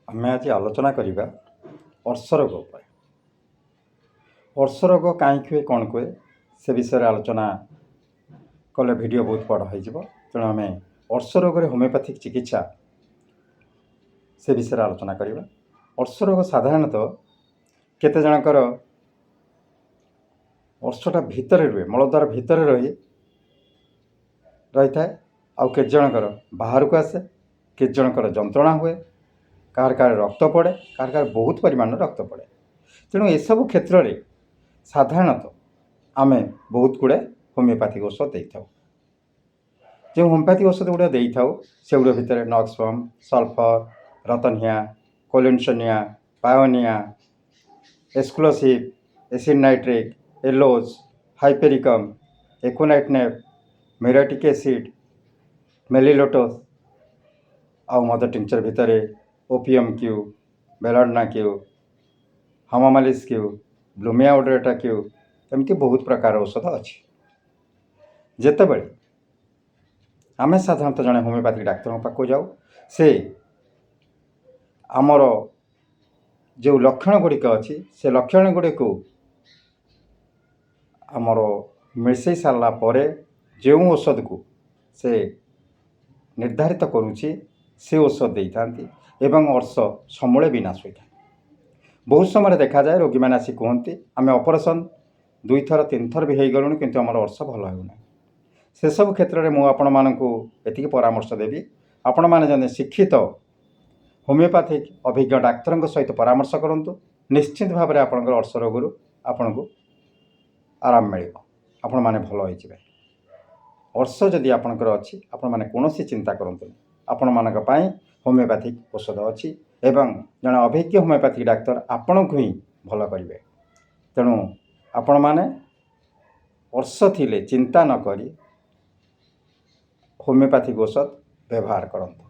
ଆମେ ଆଜି ଆଲୋଚନା କରିବା ଅର୍ଶ ରୋଗ ଉପରେ। ଅର୍ଶ ରୋଗ କାହିଁକି ହୁଏ, କ'ଣ କୁହେ, ସେ ବିଷୟରେ ଆଲୋଚନା କଲେ ଭିଡ଼ିଓ ବହୁତ ବଡ଼ ହୋଇଯିବ। ତେଣୁ ଆମେ ଅର୍ଶ ରୋଗରେ ହୋମିଓପାଥିକ୍ ଚିକିତ୍ସା ସେ ବିଷୟରେ ଆଲୋଚନା କରିବା। ଅର୍ଶ ରୋଗ ସାଧାରଣତଃ କେତେ ଜଣଙ୍କର ଅର୍ଶଟା ଭିତରେ ରୁହେ, ମଳଦ୍ୱାର ଭିତରେ ରହିଥାଏ, ଆଉ କେତେ ଜଣଙ୍କର ବାହାରକୁ ଆସେ, କେତେ ଜଣଙ୍କର ଯନ୍ତ୍ରଣା ହୁଏ, କାହାର କାହାର ରକ୍ତ ପଡ଼େ, କାହାର କାହାର ବହୁତ ପରିମାଣରେ ରକ୍ତ ପଡ଼େ। ତେଣୁ ଏସବୁ କ୍ଷେତ୍ରରେ ସାଧାରଣତଃ ଆମେ ବହୁତ ଗୁଡ଼ିଏ ହୋମିଓପାଥିକ୍ ଔଷଧ ଦେଇଥାଉ। ଯେଉଁ ହୋମିଓପାଥିକ୍ ଔଷଧ ଗୁଡ଼ିକ ଦେଇଥାଉ ସେଗୁଡ଼ିକ ଭିତରେ ନକ୍ସଫର୍ମ, ସଲଫର, ରତନହିଆ, କୋଲିନସୋନିଆ, ପାୟୋନିଆ, ଏକ୍ସକ୍ଲୁସିଭ୍, ଏସିଡ୍ ନାଇଟ୍ରିକ୍, ଏଲୋଜ୍, ହାଇପେରିକମ୍, ଏକୋନାଇଟନେପ୍, ମିରାଟିକ୍ ଏସିଡ୍, ମେଲିଲୋଟସ୍, ଆଉ ମଦ ଟିncture ଭିତରେ opium Q, belladonna Q, hamamelis Q, blumea odorata Q, ଏମିତି ବହୁତ ପ୍ରକାର ଔଷଧ ଅଛି। ଯେତେବେଳେ ଆମେ ସାଧାରଣତଃ ଜଣେ ହୋମିଓପାଥିକ୍ ଡାକ୍ତରଙ୍କ ପାଖକୁ ଯାଉ, ସେ ଆମର ଯେଉଁ ଲକ୍ଷଣ ଗୁଡ଼ିକ ଅଛି ସେ ଲକ୍ଷଣ ଗୁଡ଼ିକୁ ଆମର ମିଶାଇ ସାରିଲା ପରେ ଯେଉଁ ଔଷଧକୁ ସେ ନିର୍ଦ୍ଧାରିତ କରୁଛି ସେ ଔଷଧ ଦେଇଥାନ୍ତି ଏବଂ ଅର୍ଶ ସମୂଳେ ବିନାଶ ହୋଇଥାଏ। ବହୁତ ସମୟରେ ଦେଖାଯାଏ ରୋଗୀମାନେ ଆସି କୁହନ୍ତି, ଆମେ ଅପରେସନ୍ 2 ଥର 3 ଥର ବି ହୋଇଗଲୁଣି କିନ୍ତୁ ଆମର ଅର୍ଶ ଭଲ ହେଉନାହିଁ। ସେସବୁ କ୍ଷେତ୍ରରେ ମୁଁ ଆପଣମାନଙ୍କୁ ଏତିକି ପରାମର୍ଶ ଦେବି, ଆପଣମାନେ ଜଣେ ଶିକ୍ଷିତ ହୋମିଓପାଥିକ୍ ଅଭିଜ୍ଞ ଡାକ୍ତରଙ୍କ ସହିତ ପରାମର୍ଶ କରନ୍ତୁ। ନିଶ୍ଚିତ ଭାବରେ ଆପଣଙ୍କର ଅର୍ଶ ରୋଗରୁ ଆପଣଙ୍କୁ ଆରାମ ମିଳିବ, ଆପଣମାନେ ଭଲ ହୋଇଯିବେ। ଅର୍ଶ ଯଦି ଆପଣଙ୍କର ଅଛି, ଆପଣମାନେ କୌଣସି ଚିନ୍ତା କରନ୍ତୁନି, ଆପଣମାନଙ୍କ ପାଇଁ ହୋମିଓପାଥିକ୍ ଔଷଧ ଅଛି ଏବଂ ଜଣେ ଅଭିଜ୍ଞ ହୋମିଓପାଥିକ୍ ଡାକ୍ତର ଆପଣଙ୍କୁ ହିଁ ଭଲ କରିବେ। ତେଣୁ ଆପଣମାନେ ଅର୍ଶ ଥିଲେ ଚିନ୍ତା ନ କରି ହୋମିଓପାଥିକ୍ ଔଷଧ ବ୍ୟବହାର କରନ୍ତୁ।